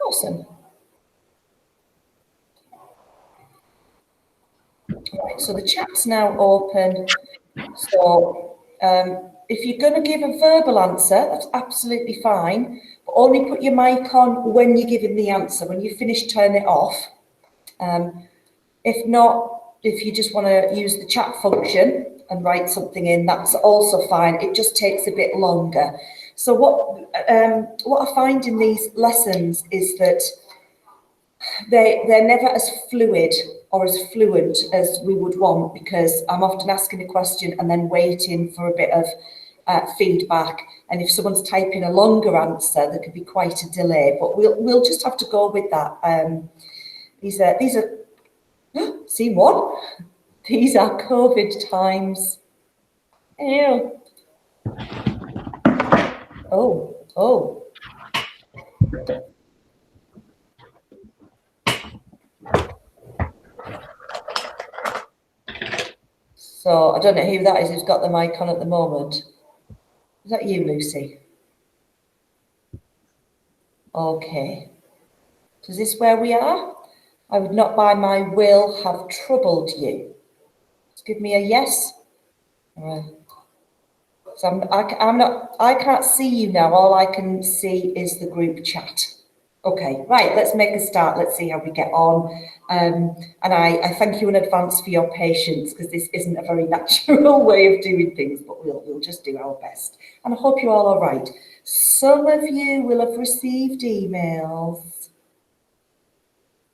Awesome. Right, so the chat's now open. So if you're going to give a verbal answer, that's absolutely fine, but only put your mic on when you're giving the answer. When you finish, turn it off. If not, if you just want to use the chat function and write something in, that's also fine. It just takes a bit longer. So what I find in these lessons is that they're never as fluid or as fluent as we would want, because I'm often asking a question and then waiting for a bit of feedback. And if someone's typing a longer answer, there could be quite a delay. But we'll just have to go with that. These are see one. These are COVID times. Ew. Oh. So I don't know who that is who's got the mic on at the moment. Is that you, Lucy? Okay. So is this where we are? I would not by my will have troubled you. Just give me a yes. So I can't see you now. All I can see is the group chat. Okay, right, let's make a start. Let's see how we get on. And I thank you in advance for your patience, because this isn't a very natural way of doing things, but we'll just do our best. And I hope you're all right. Some of you will have received emails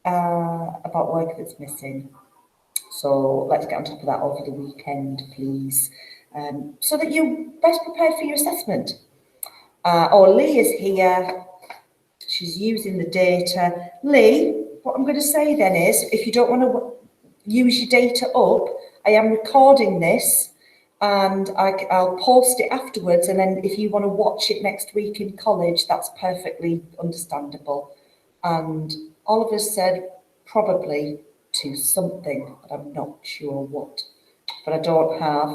about work that's missing. So let's get on top of that over the weekend, please, so that you're best prepared for your assessment. Lee is here. She's using the data. Lee, what I'm going to say then is, if you don't want to use your data up, I am recording this and I'll post it afterwards. And then if you want to watch it next week in college, that's perfectly understandable. And Oliver said probably to something, but I'm not sure what. But I don't have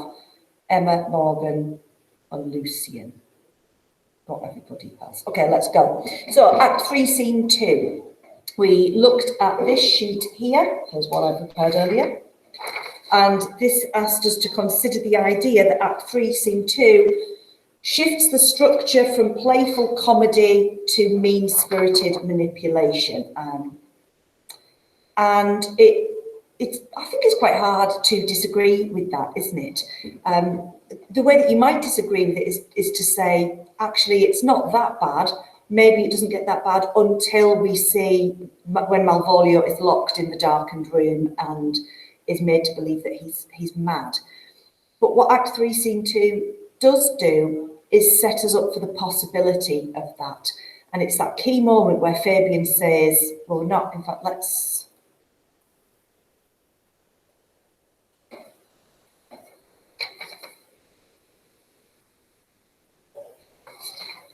Emma, Morgan, and Lucian. Not everybody else. Okay, let's go. So Act 3, Scene 2. We looked at this sheet here. Here's what I prepared earlier. And this asked us to consider the idea that Act 3, Scene 2 shifts the structure from playful comedy to mean-spirited manipulation. And I think it's quite hard to disagree with that, isn't it? The way that you might disagree with it is to say, actually, it's not that bad. Maybe it doesn't get that bad until we see when Malvolio is locked in the darkened room and is made to believe that he's mad. But what Act 3, Scene 2 does do is set us up for the possibility of that. And it's that key moment where Fabian says, well, not, in fact, let's...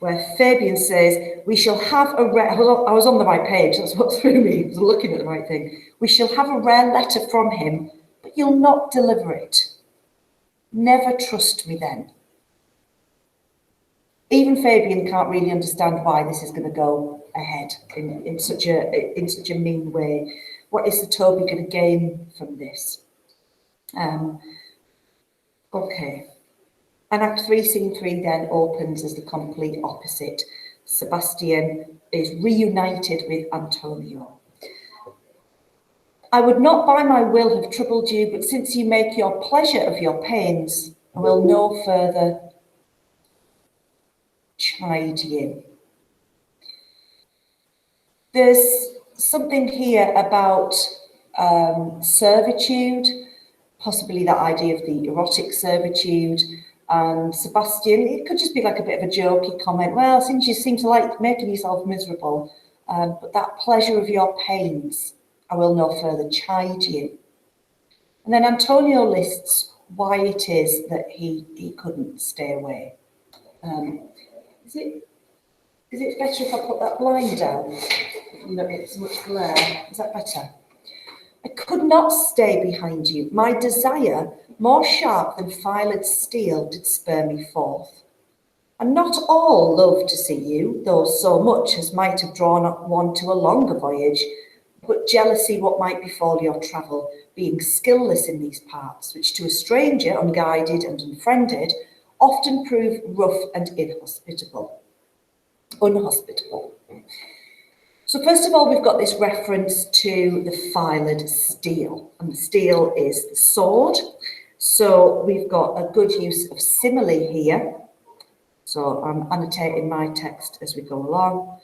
where Fabian says, we shall have a rare, I was on the right page, that's what threw me, I was looking at the right thing. We shall have a rare letter from him, but you'll not deliver it. Never trust me then. Even Fabian can't really understand why this is going to go ahead in such a mean way. What is the Toby going to gain from this? Okay. And Act 3, Scene 3 then opens as the complete opposite. Sebastian is reunited with Antonio. I would not by my will have troubled you, but since you make your pleasure of your pains, I will no further chide you. There's something here about servitude, possibly that idea of the erotic servitude. And Sebastian, it could just be like a bit of a jokey comment. Well, since you seem to like making yourself miserable, but that pleasure of your pains, I will no further chide you. And then Antonio lists why it is that he couldn't stay away. Is it better if I put that blind down? You don't get so much glare. Is that better? I could not stay behind you. My desire, more sharp than filed steel, did spur me forth. And not all love to see you, though so much as might have drawn one to a longer voyage, but jealousy what might befall your travel, being skillless in these parts, which to a stranger, unguided and unfriended, often prove rough and unhospitable. So first of all, we've got this reference to the filed steel, and the steel is the sword. So we've got a good use of simile here. So I'm annotating my text as we go along.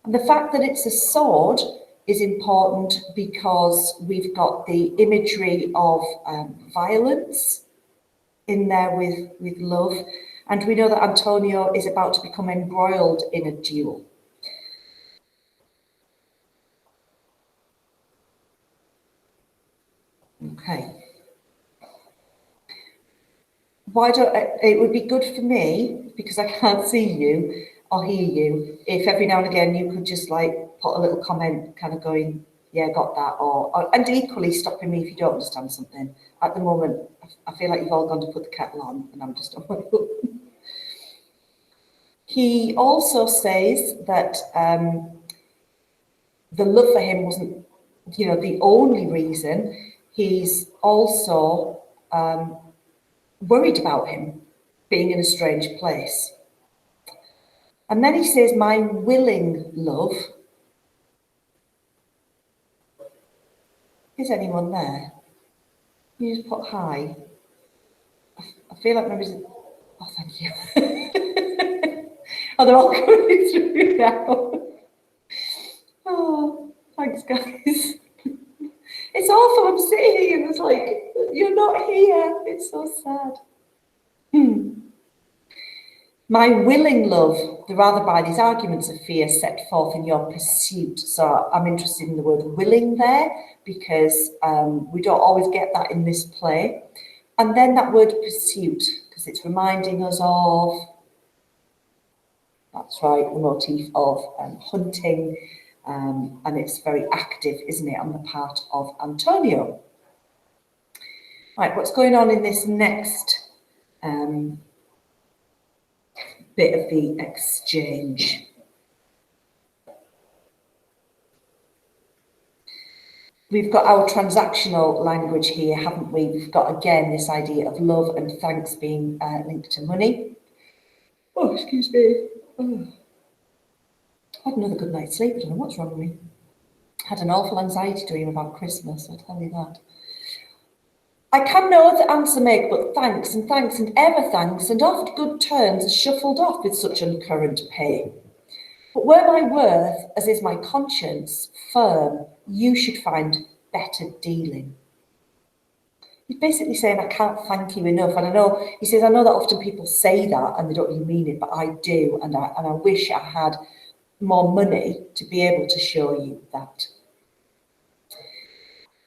And the fact that it's a sword is important because we've got the imagery of violence in there with love. And we know that Antonio is about to become embroiled in a duel. Okay. It would be good for me, because I can't see you or hear you, if every now and again you could just like put a little comment kind of going, yeah, got that, and equally stopping me if you don't understand something. At the moment, I feel like you've all gone to put the kettle on and I'm just on my own. He also says that the love for him wasn't, the only reason. He's also worried about him being in a strange place. And then he says, my willing love. Is anyone there? You just put hi. I feel like maybe. Oh, thank you. Oh, they're all coming through now. Oh, thanks, guys. It's awful. I'm sitting here and it's like, you're not here. It's so sad. My willing love, rather by these arguments of fear set forth in your pursuit. So I'm interested in the word willing there, because we don't always get that in this play. And then that word pursuit, because it's reminding us of, that's right, the motif of hunting, and it's very active, isn't it, on the part of Antonio. Right, what's going on in this next bit of the exchange? We've got our transactional language here, haven't we? We've got, again, this idea of love and thanks being linked to money. Oh, excuse me. Oh. I had another good night's sleep. I don't know what's wrong with me. I had an awful anxiety dream about Christmas, I'll tell you that. I can no other answer make but thanks and thanks and ever thanks, and oft good turns are shuffled off with such uncurrent pay. But were my worth, as is my conscience, firm, you should find better dealing. He's basically saying, I can't thank you enough. And I know, he says, I know that often people say that and they don't really mean it, but I do. And I wish I had more money to be able to show you that.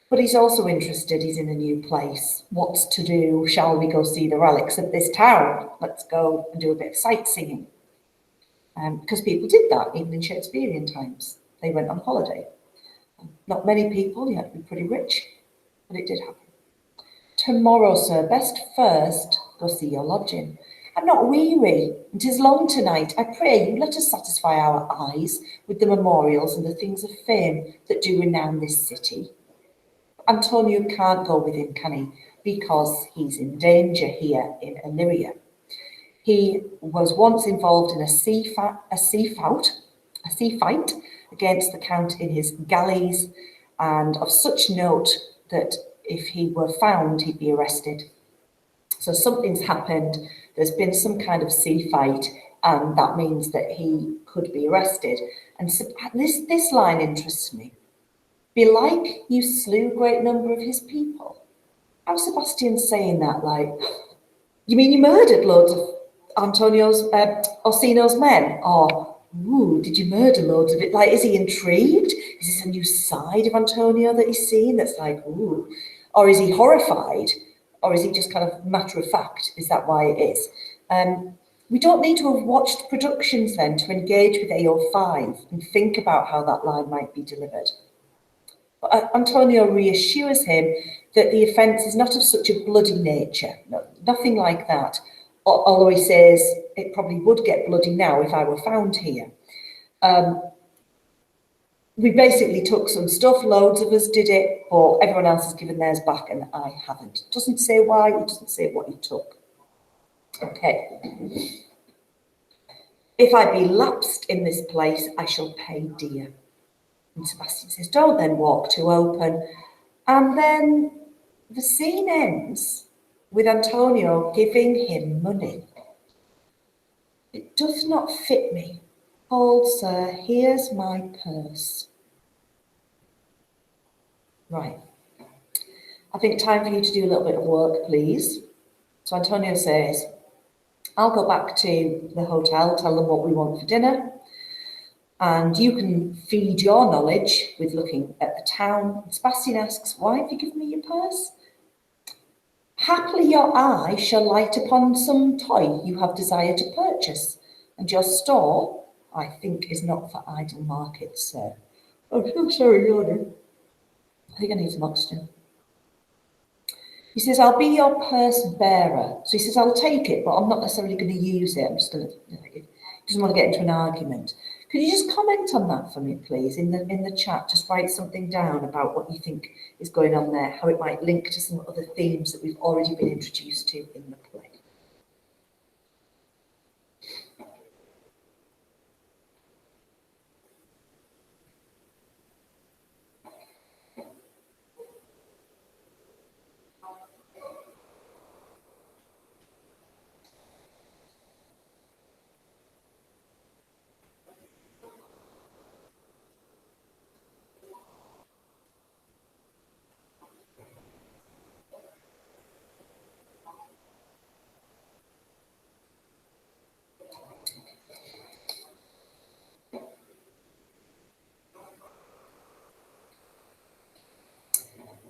But he's also interested, he's in a new place. What's to do? Shall we go see the relics of this town? Let's go and do a bit of sightseeing. Because people did that, even in Shakespearean times. They went on holiday. Not many people, you had to be pretty rich, but it did happen. Tomorrow, sir, best first go see your lodging. I'm not weary, and 'tis long tonight. I pray you let us satisfy our eyes with the memorials and the things of fame that do renown this city. Antonio can't go with him, can he? Because he's in danger here in Illyria. He was once involved in a sea fight against the Count in his galleys, and of such note that if he were found, he'd be arrested. So something's happened, there's been some kind of sea fight, and that means that he could be arrested. And so this line interests me. Belike you slew a great number of his people. How's Sebastian saying that? Like, you mean you murdered loads of Orsino's men? Or, ooh, did you murder loads of it? Like, is he intrigued? Is this a new side of Antonio that he's seen that's like, ooh? Or is he horrified? Or is he just kind of matter of fact? Is that why it is? We don't need to have watched productions then to engage with AO5 and think about how that line might be delivered. But Antonio reassures him that the offence is not of such a bloody nature, no, nothing like that. although he says it probably would get bloody now if I were found here. We basically took some stuff, loads of us did it, but everyone else has given theirs back and I haven't. It doesn't say why, it doesn't say what he took. Okay. If I be lapsed in this place, I shall pay dear. And Sebastian says, don't then walk too open. And then the scene ends with Antonio giving him money. It does not fit me. Old sir, here's my purse. Right. I think time for you to do a little bit of work, please. So Antonio says, I'll go back to the hotel, tell them what we want for dinner, and you can feed your knowledge with looking at the town. Sebastian asks, why have you given me your purse? Happily your eye shall light upon some toy you have desire to purchase, and your store, I think, is not for idle market, sir. Oh, so sorry, Lord. I think I need some oxygen. He says, I'll be your purse bearer. So he says, I'll take it, but I'm not necessarily going to use it. I'm just going to, he doesn't want to get into an argument. Could you just comment on that for me, please, in the chat? Just write something down about what you think is going on there, how it might link to some other themes that we've already been introduced to in the play.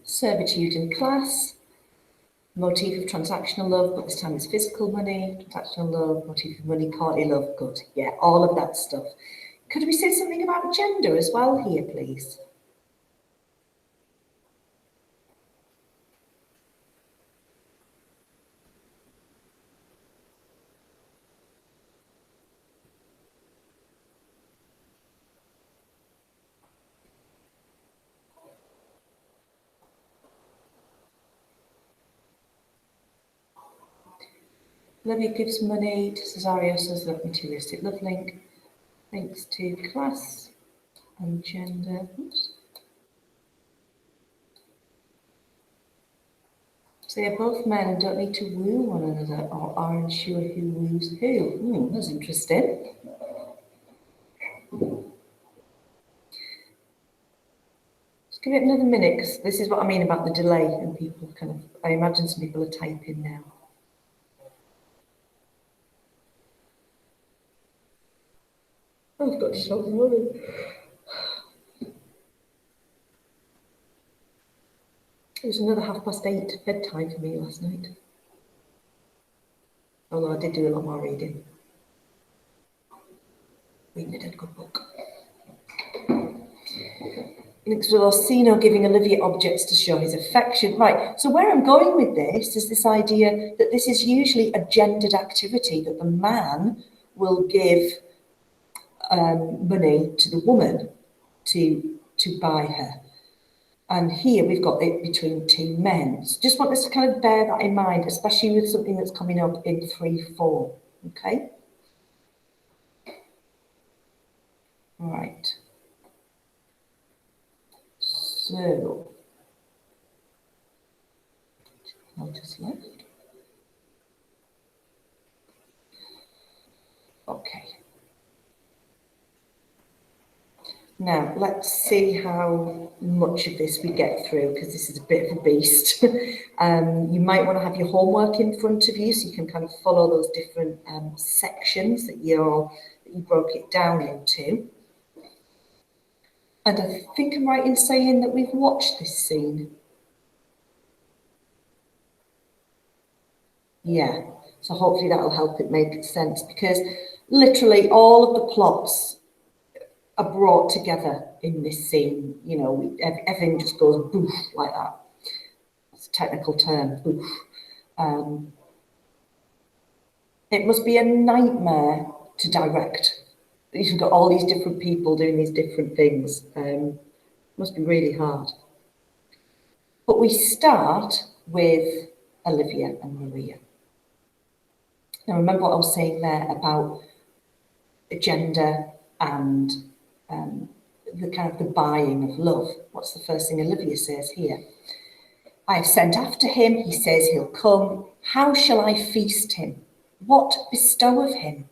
Servitude in class, motif of transactional love, but this time it's physical money, transactional love, motif of money, courtly love, good. Yeah, all of that stuff. Could we say something about gender as well here, please? Olivia gives money to Cesario, says that materialistic love link. Links to class and gender. Oops. So they're both men and don't need to woo one another or aren't sure who woos who. That's interesting. Just give it another minute, because this is what I mean about the delay and people kind of, I imagine some people are typing now. I've got so worried. It was another 8:30 bedtime for me last night. Although I did do a lot more reading. Reading a dead good book. Links with Orsino giving Olivia objects to show his affection. Right, so where I'm going with this is this idea that this is usually a gendered activity, that the man will give money to the woman to buy her. And here we've got it between two men. So just want us to kind of bear that in mind, especially with something that's coming up in 3-4, okay? All right. So, I'll just left. Okay. Now, let's see how much of this we get through, because this is a bit of a beast. You might want to have your homework in front of you so you can kind of follow those different sections that you broke it down into. And I think I'm right in saying that we've watched this scene. Yeah, so hopefully that'll help it make sense, because literally all of the plots are brought together in this scene. You know, everything just goes boof like that. It's a technical term, boof. It must be a nightmare to direct. You've got all these different people doing these different things. Must be really hard. But we start with Olivia and Maria. Now, remember what I was saying there about gender and the kind of the buying of love. What's the first thing Olivia says here? I have sent after him, he says he'll come. How shall I feast him? What bestow of him?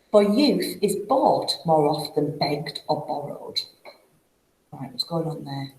For youth is bought more oft than begged or borrowed. Right, what's going on there?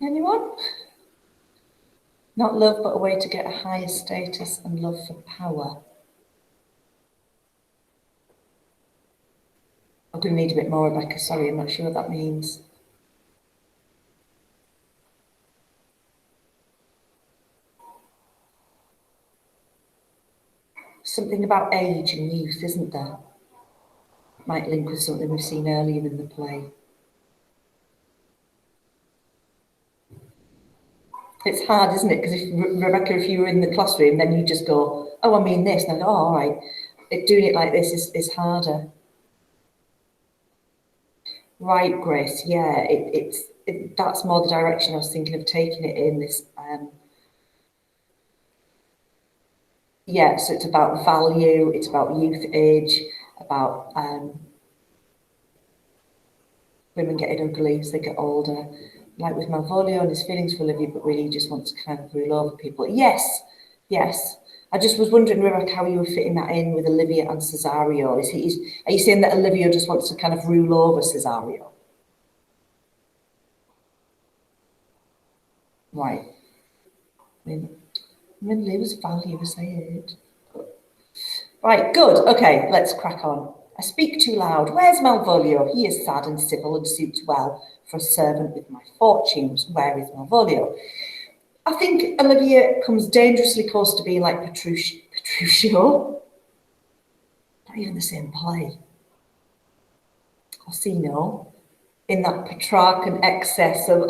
Anyone? Not love, but a way to get a higher status and love for power. I'm going to need a bit more, Rebecca. Sorry, I'm not sure what that means. Something about age and youth, isn't there? Might link with something we've seen earlier in the play. It's hard, isn't it? Because if Rebecca, if you were in the classroom, then you just go, oh, I mean this, and I go, oh, all right. Doing it like this is harder. Right, Grace. Yeah, that's more the direction I was thinking of taking it in. This, yeah. So it's about value. It's about youth, age, about women getting ugly as they get older. Like with Malvolio and his feelings for Olivia, but really just wants to kind of rule over people. Yes, yes. I just was wondering, Rebecca, how you were fitting that in with Olivia and Cesario. Are you saying that Olivia just wants to kind of rule over Cesario? Right. I mean lose value as they age. Right, good. Okay, let's crack on. I speak too loud. Where's Malvolio? He is sad and civil and suits well for a servant with my fortunes. Where is Malvolio? I think Olivia comes dangerously close to being like Petruchio. Not even the same play. Orsino, in that Petrarchan excess of,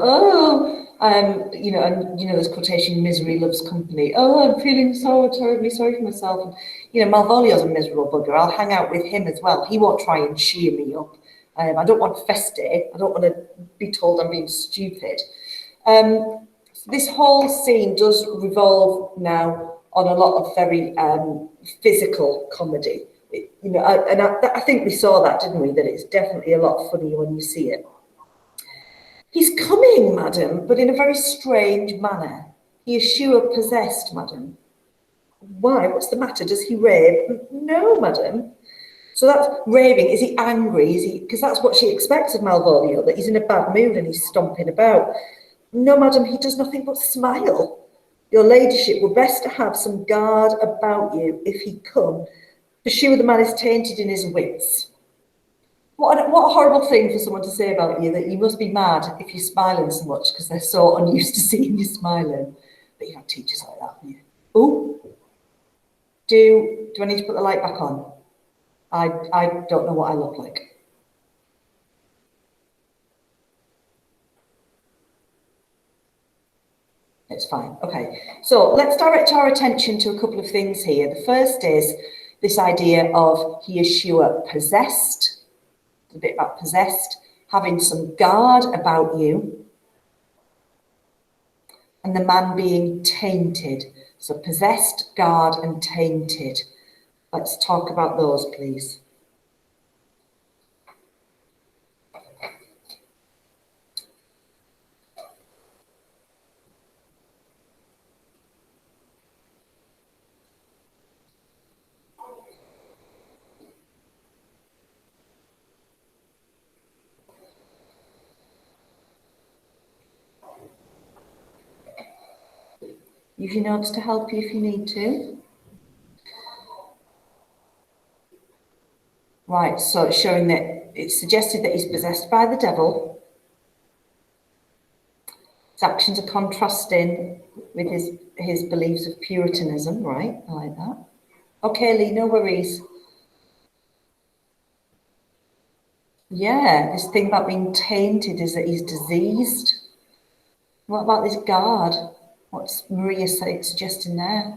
there's quotation, misery loves company. Oh, I'm feeling so terribly sorry for myself. And, Malvolio's a miserable bugger. I'll hang out with him as well. He won't try and cheer me up. I don't want feste. I don't want to be told I'm being stupid. This whole scene does revolve now on a lot of very physical comedy. I think we saw that, didn't we? That it's definitely a lot funnier when you see it. He's coming, madam, but in a very strange manner. He is sure possessed, madam. Why? What's the matter? Does he rave? No, madam. So that's raving. Is he angry? Is he? Because that's what she expects of Malvolio, that he's in a bad mood and he's stomping about. No, madam, he does nothing but smile. Your ladyship were best to have some guard about you if he come, for sure the man is tainted in his wits. What a horrible thing for someone to say about you, that you must be mad if you're smiling so much because they're so unused to seeing you smiling. But you have teachers like that, haven't you? Oh, do I need to put the light back on? I don't know what I look like. It's fine. Okay, so let's direct our attention to a couple of things here. The first is this idea of he is sure possessed. A bit about possessed, having some guard about you, and the man being tainted. So possessed, guard, and tainted. Let's talk about those, please. Use your notes to help you if you need to. Right, so it's showing that it's suggested that he's possessed by the devil. His actions are contrasting with his beliefs of Puritanism, right? I like that. Okay, Lee, no worries. Yeah, this thing about being tainted is that he's diseased. What about this guard? What's Maria suggesting there?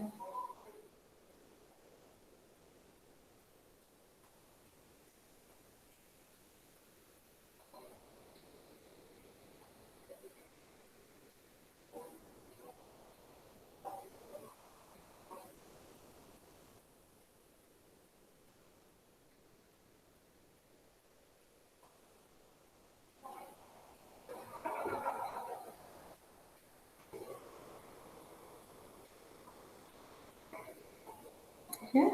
Yeah.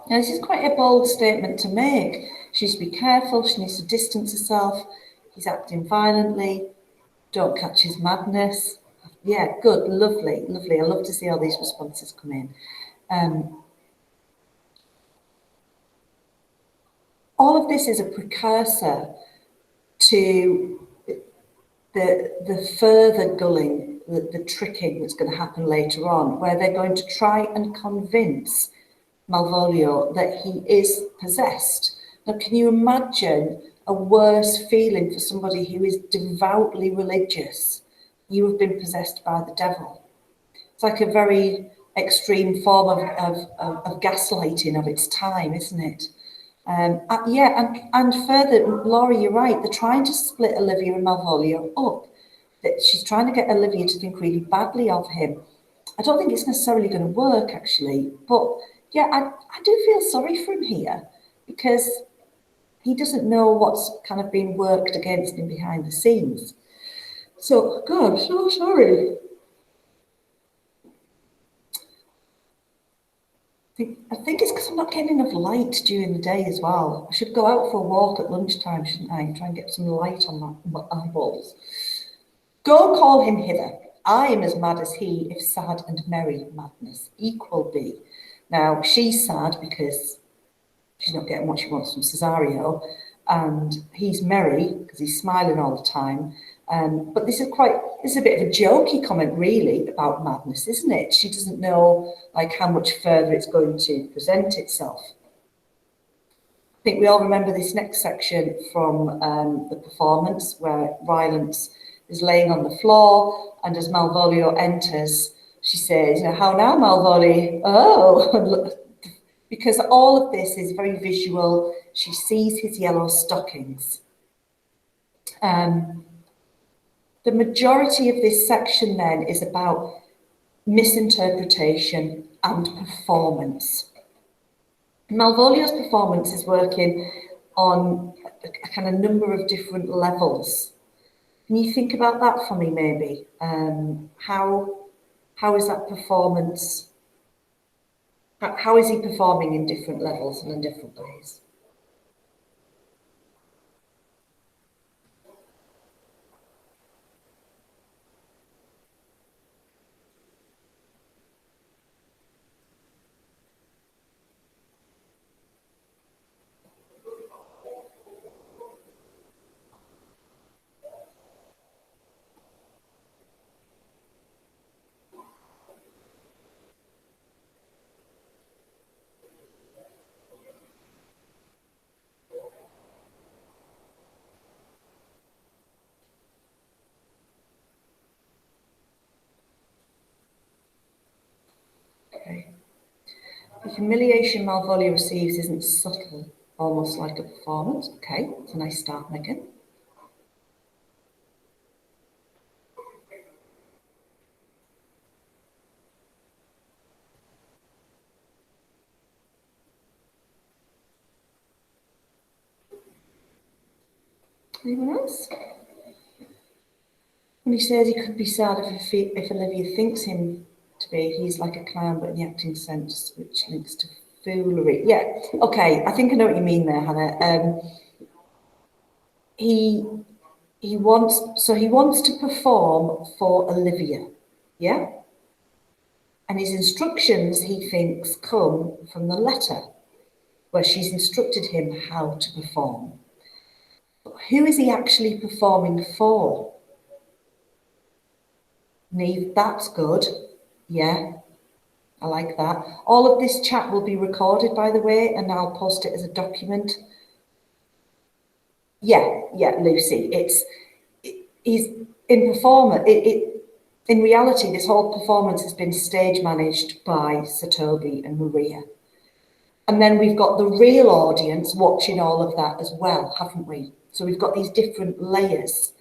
Now, this is quite a bold statement to make. She needs to be careful, she needs to distance herself. He's acting violently. Don't catch his madness. Yeah, good, lovely, lovely. I love to see how these responses come in. All of this is a precursor to the further gulling, the tricking that's going to happen later on, where they're going to try and convince Malvolio that he is possessed. Now, can you imagine a worse feeling for somebody who is devoutly religious? You have been possessed by the devil. It's like a very extreme form of gaslighting of its time, isn't it? And further, Laura, you're right. They're trying to split Olivia and Malvolio up. That she's trying to get Olivia to think really badly of him. I don't think it's necessarily going to work, actually. But yeah, I do feel sorry for him here because he doesn't know what's kind of being worked against him behind the scenes. So, God, I'm so sorry. I think it's because I'm not getting enough light during the day as well. I should go out for a walk at lunchtime, shouldn't I? Try and get some light on my eyeballs. Go call him hither. I am as mad as he, if sad and merry madness equal be. Now, she's sad because she's not getting what she wants from Cesario, and he's merry because he's smiling all the time. But this is a bit of a jokey comment, really, about madness, isn't it? She doesn't know like how much further it's going to present itself. I think we all remember this next section from the performance where Rylance is laying on the floor, and as Malvolio enters, she says, "How now, Malvolio?" Oh, because all of this is very visual. She sees his yellow stockings. The majority of this section then is about misinterpretation and performance. Malvolio's performance is working on a kind of number of different levels. Can you think about that for me, maybe? How is that performance? How is he performing in different levels and in different ways? Okay. The humiliation Malvolio receives isn't subtle, almost like a performance. Okay, it's a nice start, Megan. Anyone else? When he says he could be sad if Olivia thinks him to be, he's like a clown, but in the acting sense, which links to foolery. Yeah, okay, I think I know what you mean there, Hannah. He wants to perform for Olivia, yeah? And his instructions, he thinks, come from the letter, where she's instructed him how to perform. But who is he actually performing for? Neve, that's good. Yeah, I like that. All of this chat will be recorded, by the way, and I'll post it as a document. Yeah, Lucy. He's in performance. In reality, this whole performance has been stage managed by Sir Toby and Maria. And then we've got the real audience watching all of that as well, haven't we? So we've got these different layers.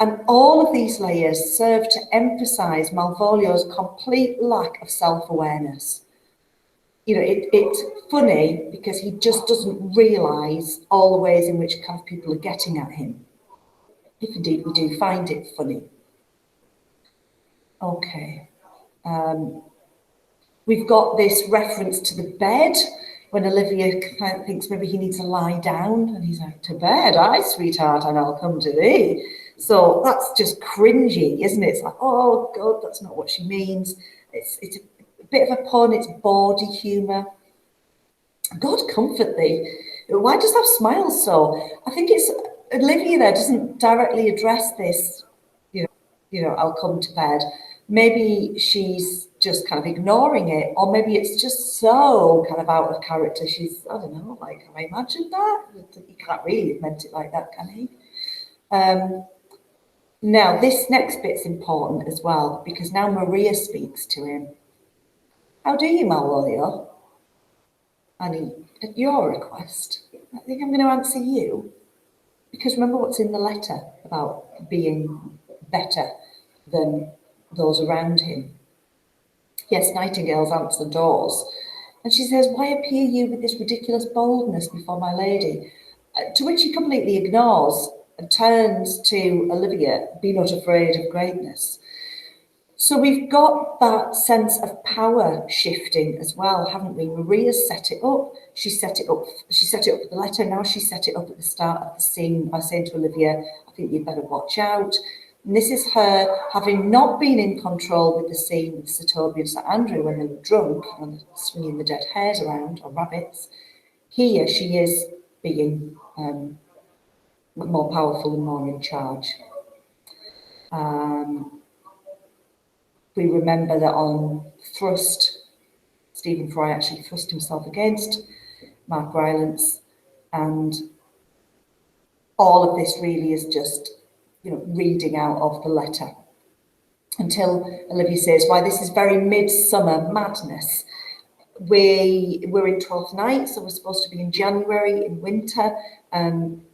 And all of these layers serve to emphasise Malvolio's complete lack of self-awareness. You know, it's funny because he just doesn't realise all the ways in which kind of people are getting at him. If indeed we do find it funny. Okay. We've got this reference to the bed when Olivia thinks maybe he needs to lie down, and he's like, to bed, aye, sweetheart, and I'll come to thee. So that's just cringy, isn't it? It's like, oh God, that's not what she means. It's a bit of a pun, it's bawdy humour. God comfort thee. Why does that smile so? I think it's Olivia there doesn't directly address this, you know, I'll come to bed. Maybe she's just kind of ignoring it, or maybe it's just so kind of out of character. She's, I don't know, like, have I imagined that? He can't really have meant it like that, can he? Now, this next bit's important as well, because now Maria speaks to him. How do you, Malvolio? And he, at your request, I think I'm going to answer you. Because remember what's in the letter about being better than those around him. Yes, nightingales answer doors. And she says, why appear you with this ridiculous boldness before my lady? To which he completely ignores and turns to Olivia, be not afraid of greatness. So we've got that sense of power shifting as well, haven't we? Maria's set it up. She set it up with the letter. Now she set it up at the start of the scene by saying to Olivia, I think you'd better watch out. And this is her having not been in control with the scene with Sir Toby and Sir Andrew when they were drunk and swinging the dead hares around, or rabbits. Here she is being more powerful and more in charge. We remember that on Thrust, Stephen Fry actually thrust himself against Mark Rylance, and all of this really is just, you know, reading out of the letter until Olivia says, why, this is very midsummer madness. We're in 12th Night, so we're supposed to be in January, in winter, and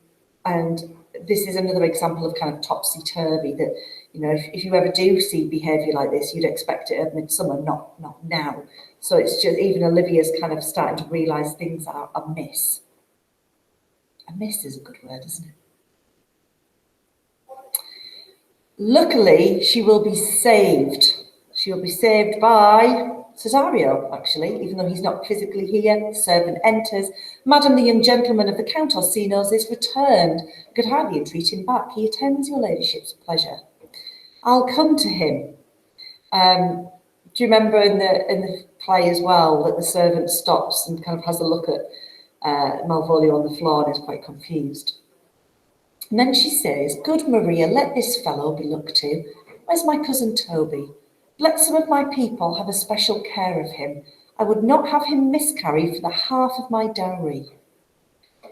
this is another example of kind of topsy-turvy, that, you know, if you ever do see behaviour like this, you'd expect it at midsummer, not now. So it's just, even Olivia's kind of starting to realise things are amiss. Amiss is a good word, isn't it? Luckily, she will be saved. She will be saved by Cesario, actually, even though he's not physically here. The servant enters. Madam, the young gentleman of the Count Orsino's is returned. I could hardly entreat him back. He attends your ladyship's pleasure. I'll come to him. Do you remember in the play as well that the servant stops and kind of has a look at Malvolio on the floor and is quite confused? And then she says, good Maria, let this fellow be looked to. Where's my cousin Toby? Let some of my people have a special care of him. I would not have him miscarry for the half of my dowry.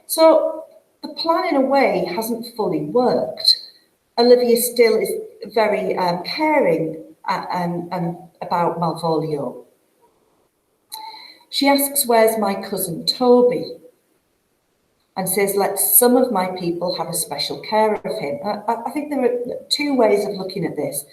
So the plan in a way hasn't fully worked. Olivia still is very caring and about Malvolio. She asks, where's my cousin Toby? And says, let some of my people have a special care of him. I think there are two ways of looking at this.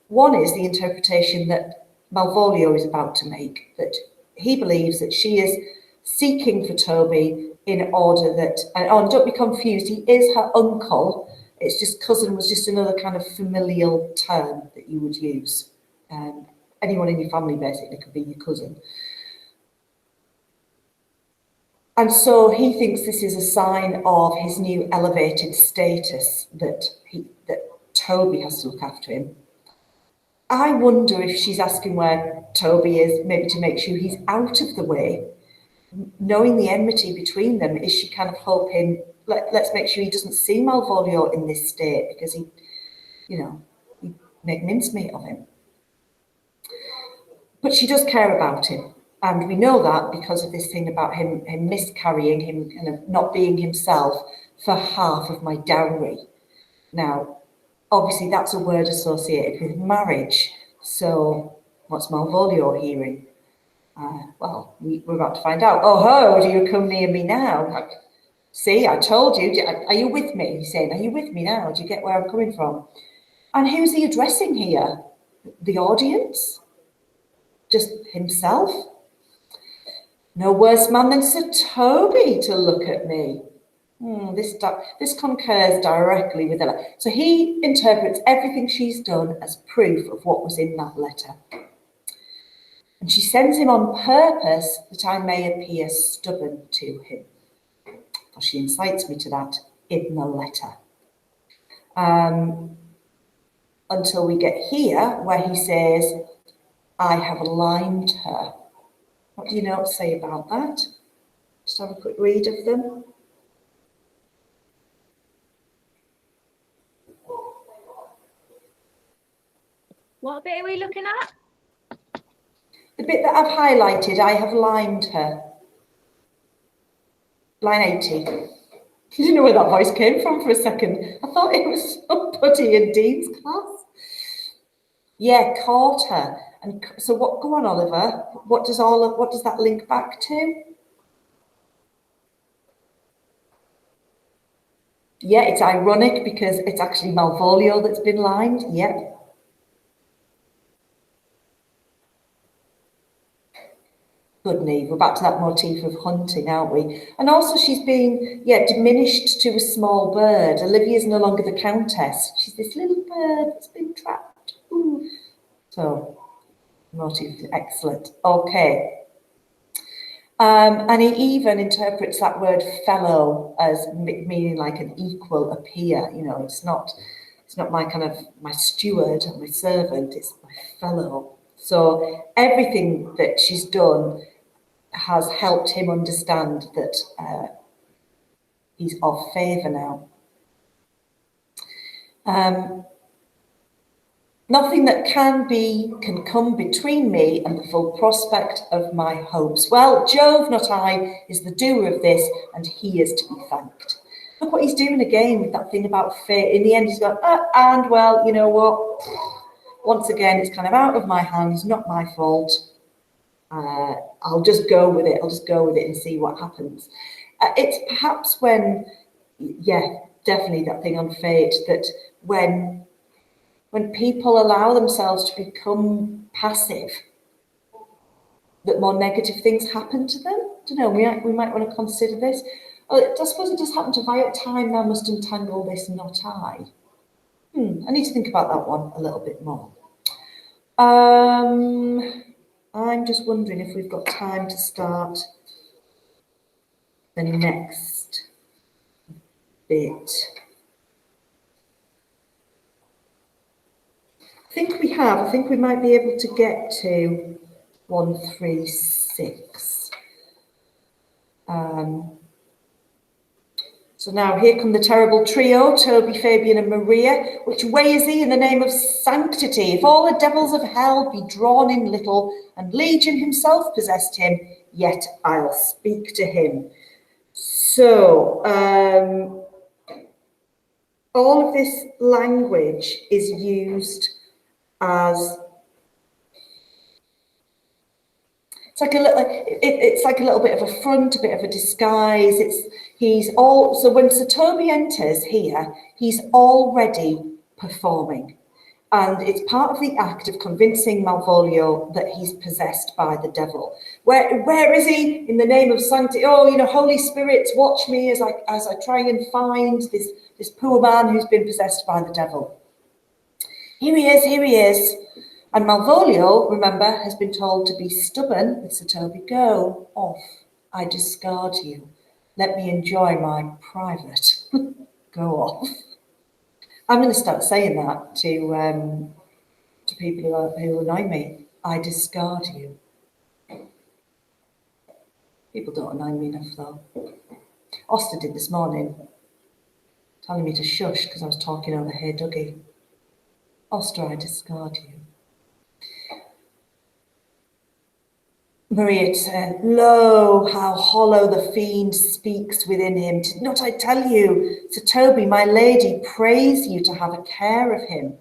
One is the interpretation that Malvolio is about to make, that he believes that she is seeking for Toby in order that, and don't be confused, he is her uncle. It's just cousin was just another kind of familial term that you would use. Anyone in your family basically could be your cousin. And so he thinks this is a sign of his new elevated status, that Toby has to look after him. I wonder if she's asking where Toby is, maybe to make sure he's out of the way. Knowing the enmity between them, is she kind of hoping, let's make sure he doesn't see Malvolio in this state, because he'd make mincemeat of him. But she does care about him. And we know that because of this thing about him miscarrying, him kind of not being himself for half of my dowry. Now, obviously that's a word associated with marriage. So what's Malvolio hearing? Well, we're about to find out. Oh ho, do you come near me now? Like, see, I told you. Are you with me? He's saying, are you with me now? Do you get where I'm coming from? And who's he addressing here? The audience? Just himself? No worse man than Sir Toby to look at me. This concurs directly with Ella. So he interprets everything she's done as proof of what was in that letter. And she sends him on purpose that I may appear stubborn to him. For she incites me to that in the letter. Until we get here, where he says, I have aligned her. What do you notes say about that? Just have a quick read of them. What bit are we looking at? The bit that I've highlighted, I have lined her. Line 80. You didn't know where that voice came from for a second. I thought it was somebody in Dean's class. Yeah, caught her. And so what? Go on, Oliver. What does that link back to? Yeah, it's ironic because it's actually Malvolio that's been lined. Yep. Good, Neve. We're back to that motif of hunting, aren't we? And also she's been, diminished to a small bird. Olivia's no longer the countess. She's this little bird that's been trapped. Ooh. So, motif, excellent. Okay. And he even interprets that word fellow as meaning like an equal, a peer. You know, it's not my steward, my servant, it's my fellow. So everything that she's done has helped him understand that he's of favour now. Nothing that can come between me and the full prospect of my hopes. Well, Jove, not I, is the doer of this, and he is to be thanked. Look what he's doing again with that thing about fate. In the end, he's gone, and well, you know what? Once again, it's kind of out of my hands, not my fault. I'll just go with it. I'll just go with it and see what happens. It's perhaps when, definitely that thing on fate, that when people allow themselves to become passive, that more negative things happen to them. I don't know, we might want to consider this. I suppose it does happen to Violet. Time thou must untangle this, not I. I need to think about that one a little bit more. I'm just wondering if we've got time to start the next bit. I think we have. I think we might be able to get to 136. So now here come the terrible trio, Toby, Fabian and Maria. Which way is he in the name of sanctity? If all the devils of hell be drawn in little, and Legion himself possessed him, yet I'll speak to him. So, all of this language is used as it's like a little bit of a front, a bit of a disguise. So when Sir Toby enters here, he's already performing, and it's part of the act of convincing Malvolio that he's possessed by the devil. Where is he? In the name of sanctity. Oh, Holy Spirits, watch me as I try and find this poor man who's been possessed by the devil. Here he is. And Malvolio, remember, has been told to be stubborn with Sir Toby. Go off, I discard you. Let me enjoy my private. Go off. I'm going to start saying that to people who annoy me. I discard you. People don't annoy me enough though. Oster did this morning, telling me to shush because I was talking over Hey Dougie. Oster, I discard you. Maria said, lo, how hollow the fiend speaks within him. Did not I tell you, Sir Toby, my lady, prays you to have a care of him.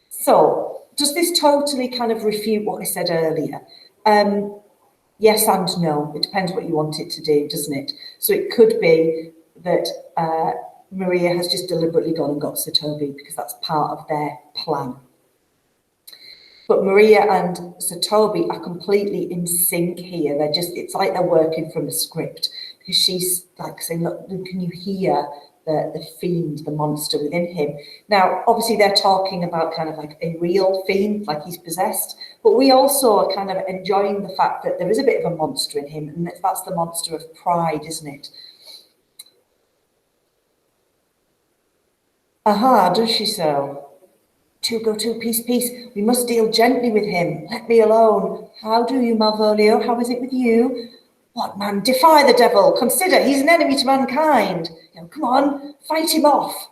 So, does this totally kind of refute what I said earlier? Yes and no. It depends what you want it to do, doesn't it? So it could be that Maria has just deliberately gone and got Sir Toby because that's part of their plan. But Maria and Sir Toby are completely in sync here. It's like they're working from a script because she's like saying, look, can you hear the fiend, the monster within him? Now, obviously they're talking about kind of like a real fiend, like he's possessed, but we also are kind of enjoying the fact that there is a bit of a monster in him, and that's the monster of pride, isn't it? Aha, does she so? Go to, peace, peace. We must deal gently with him. Let me alone. How do you, Malvolio? How is it with you? What, man? Defy the devil. Consider he's an enemy to mankind. Now, come on, fight him off.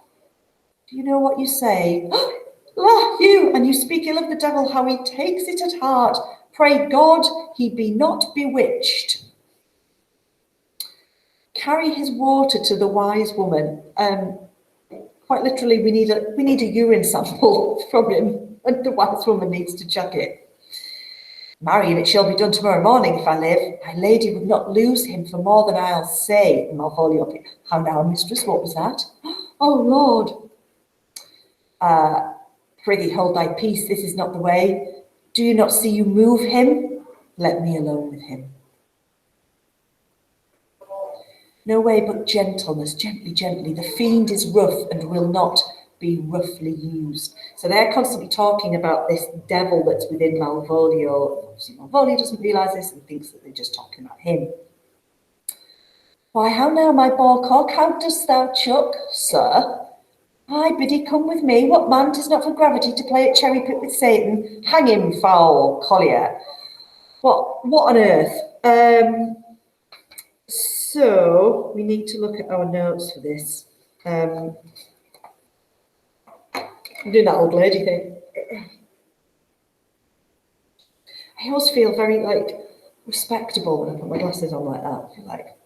Do you know what you say? Ah, you, and you speak ill of the devil, how he takes it at heart. Pray God he be not bewitched. Carry his water to the wise woman. Quite literally, we need a urine sample from him, and the wise woman needs to chuck it. Marry, and it shall be done tomorrow morning if I live. My lady would not lose him for more than I'll say. Malvolio, how now, mistress, what was that? Oh, Lord. Prithee, hold thy peace, this is not the way. Do you not see you move him? Let me alone with him. No way but gentleness, gently, gently. The fiend is rough and will not be roughly used. So they're constantly talking about this devil that's within Malvolio. Obviously, Malvolio doesn't realise this and thinks that they're just talking about him. Why, how now, my boar cock, how dost thou chuck, sir? Ay, biddy, come with me. What man, 'tis not for gravity to play at cherry pit with Satan. Hang him, foul collier. What on earth? So we need to look at our notes for this. I'm doing that old lady thing. I always feel very respectable when I put my glasses on like that. I feel like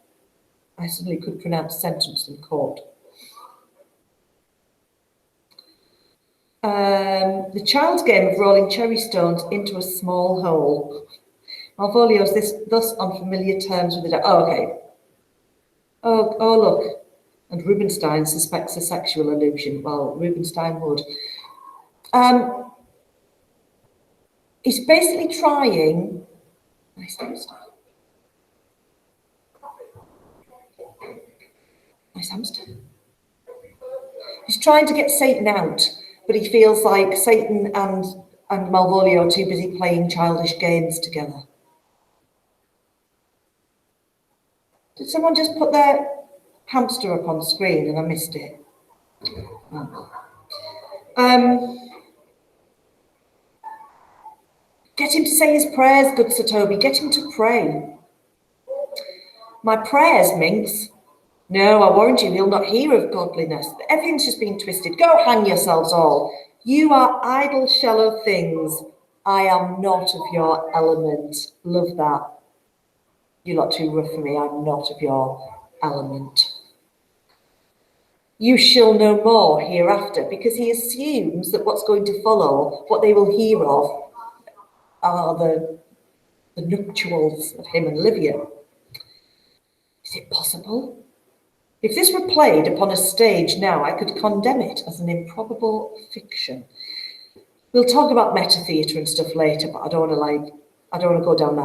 I suddenly could pronounce a sentence in court. The child's game of rolling cherry stones into a small hole. Malvolio's thus on familiar terms with the... Oh, okay. Oh, look. And Rubinstein suspects a sexual allusion. Well, Rubinstein would. He's basically trying... Nice hamster. He's trying to get Satan out, but he feels like Satan and Malvolio are too busy playing childish games together. Did someone just put their hamster up on the screen and I missed it? Get him to say his prayers, good Sir Toby. Get him to pray. My prayers, minx? No, I warrant you, he'll not hear of godliness. Everything's just been twisted. Go hang yourselves all. You are idle, shallow things. I am not of your element. Love that. You're not too rough for me. I'm not of your element. You shall know more hereafter, because he assumes that what's going to follow, what they will hear of, are the nuptials of him and Livia. Is it possible? If this were played upon a stage now, I could condemn it as an improbable fiction. We'll talk about meta theatre and stuff later, but I don't want to go down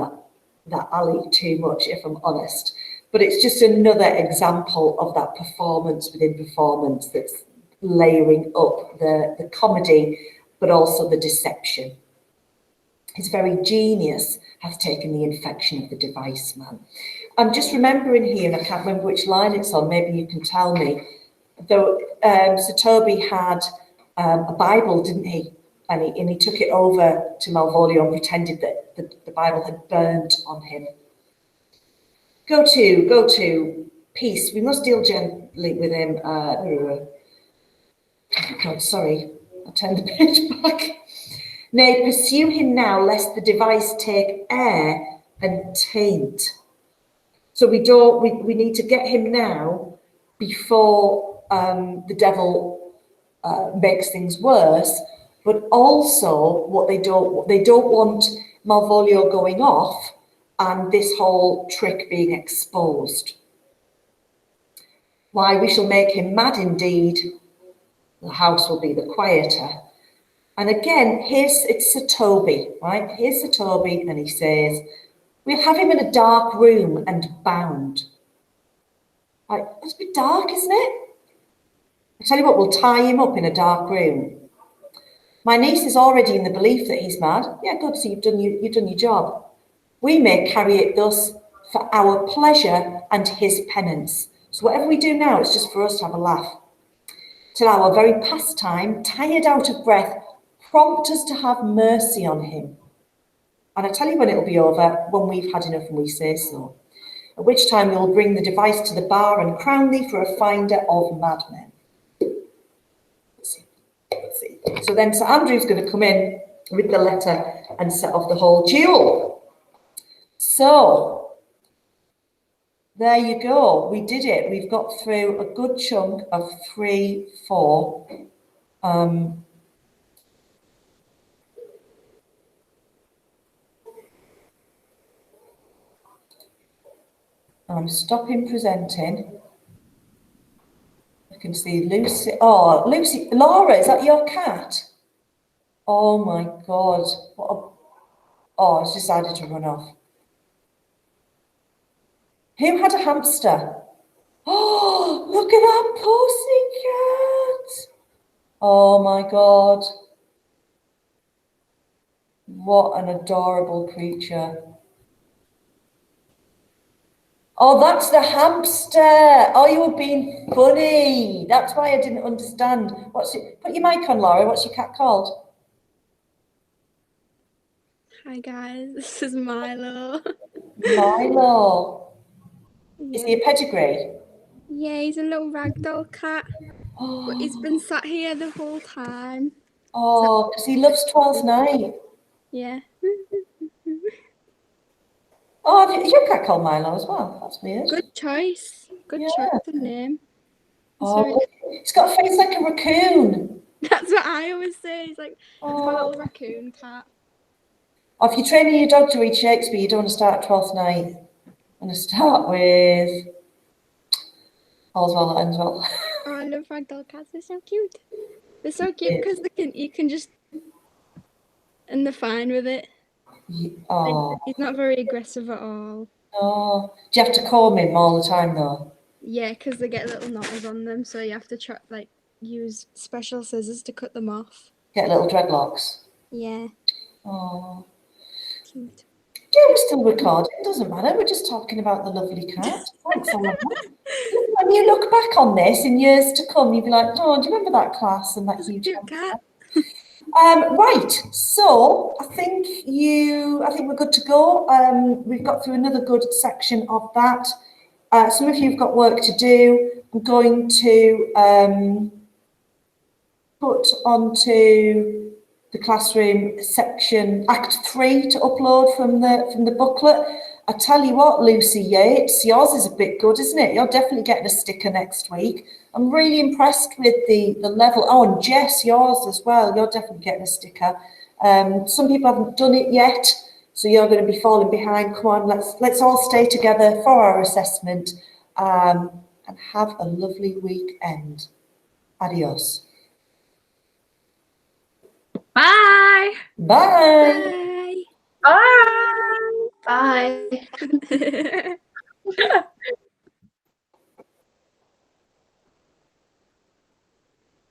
that alley too much, if I'm honest. But it's just another example of that performance within performance that's layering up the comedy, but also the deception. His very genius has taken the infection of the device man. I'm just remembering here, and I can't remember which line it's on, maybe you can tell me, though Sir Toby had a Bible, didn't he? and he took it over to Malvolio and pretended that the Bible had burnt on him. Go to, peace. We must deal gently with him. God, sorry, I turned the page back. Nay, pursue him now, lest the device take air and taint. So we need to get him now before the devil makes things worse. But also, what they don't want Malvolio going off and this whole trick being exposed. Why, we shall make him mad indeed. The house will be the quieter. And again, it's Sir Toby, right? Here's Sir Toby, and he says, we'll have him in a dark room and bound. Like, that's a bit dark, isn't it? I tell you what, we'll tie him up in a dark room. My niece is already in the belief that he's mad. Yeah, good, so you've done your job. We may carry it thus for our pleasure and his penance. So whatever we do now, it's just for us to have a laugh. Till our very pastime, tired out of breath, prompt us to have mercy on him. And I tell you when it'll be over, when we've had enough and we say so. At which time we'll bring the device to the bar and crown thee for a finder of madmen. Let's see. So then Sir Andrew's going to come in with the letter and set off the whole duel. So, there you go. We did it. We've got through a good chunk of 3, 4. I'm stopping presenting. I can see Lucy. Oh, Lucy, Laura, is that your cat? Oh my God. Oh, it's decided to run off. Who had a hamster? Oh, look at that pussycat. Oh my God. What an adorable creature. Oh, that's the hamster. Oh, you were being funny. That's why I didn't understand. Put your mic on, Laura. What's your cat called? Hi guys, this is Milo. Milo. Yeah. Is he a pedigree? Yeah, he's a little ragdoll cat. But he's been sat here the whole time. Oh, because he loves Twelfth Night. Yeah. Oh, your cat called Milo as well. That's weird. Good choice. Good choice of name. Oh, it's got a face like a raccoon. That's what I always say. He's like, it's my little raccoon cat. Oh, if you're training your dog to read Shakespeare, you don't want to start Twelfth Night. I'm going to start with All's Well That Ends Well. Oh, I love ragdoll cats. They're so cute. They're so cute because you can just, and they're fine with it. Oh. He's not very aggressive at all. Oh. Do you have to comb him all the time though? Yeah, because they get little knots on them, so you have to use special scissors to cut them off. Get little dreadlocks. Yeah. Oh. Cute. Yeah, we're still recording. It doesn't matter. We're just talking about the lovely cat. Thanks a lot. When you look back on this in years to come, you'll be like, oh, do you remember that class and that huge cat? Right. So I think we're good to go. We've got through another good section of that. Some of you have got work to do. I'm going to put onto the classroom section Act 3 to upload from the booklet. I tell you what, Lucy Yates, yours is a bit good, isn't it? You're definitely getting a sticker next week. I'm really impressed with the level. Oh, and Jess, yours as well. You're definitely getting a sticker. Some people haven't done it yet, so you're going to be falling behind. Come on, let's all stay together for our assessment and have a lovely weekend. Adios. Bye. Bye. Bye. Bye. Bye.